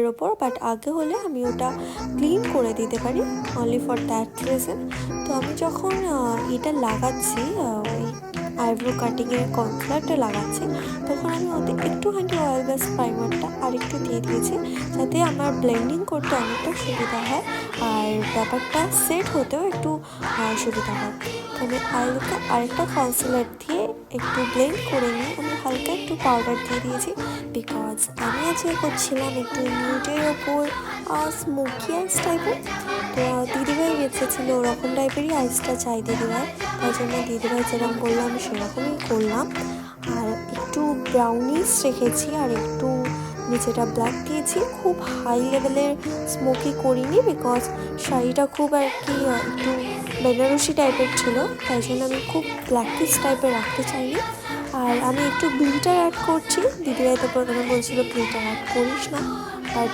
এর ওপর, বাট আগে হলে আমি ওটা ক্লিন করে দিতে পারি, অনলি ফর দ্যাট রিজন। তো আমি যখন এটা লাগাচ্ছি, ওই আইব্রো কাটিংয়ের কনসিলারটা লাগাচ্ছি, তখন আমি ওতে একটুখানি অয়েল বেস প্রাইমারটা আরেকটু দিয়ে দিয়েছি, যাতে আমার ব্লেন্ডিং করতে অনেকটা সুবিধা হয় আর ব্যাপারটা সেট হতেও একটু সুবিধা হয়। আমি হালকা আরেকটা কনসিলার দিয়ে একটু ব্লেন্ড করে নিয়ে আমি হালকা একটু পাউডার দিয়ে দিয়েছি, বিকজ আমি আজকে করছিলাম একটু নিউডের ওপর স্মোকি আইস টাইপের। তো দিদিভাই বেঁচেছিল ওরকম টাইপেরই আইসটা চাই দিদিভাই, তাই জন্য দিদিভাই যেরকম বললাম সেরকমই করলাম। আর একটু ব্রাউনিশ রেখেছি আর একটু নিচেটা ব্ল্যাক দিয়েছি, খুব হাই লেভেলের স্মোকি করিনি, বিকজ শাড়িটা খুব আর কি একটু বেনারসি টাইপের ছিল, তাই জন্য আমি খুব ব্ল্যাকিশ টাইপের রাখতে চাইনি। আর আমি একটু গ্লিটার অ্যাড করছি, দিদিভাই তো প্রথমে বলছিল গ্লিটার অ্যাড করিস না, বাট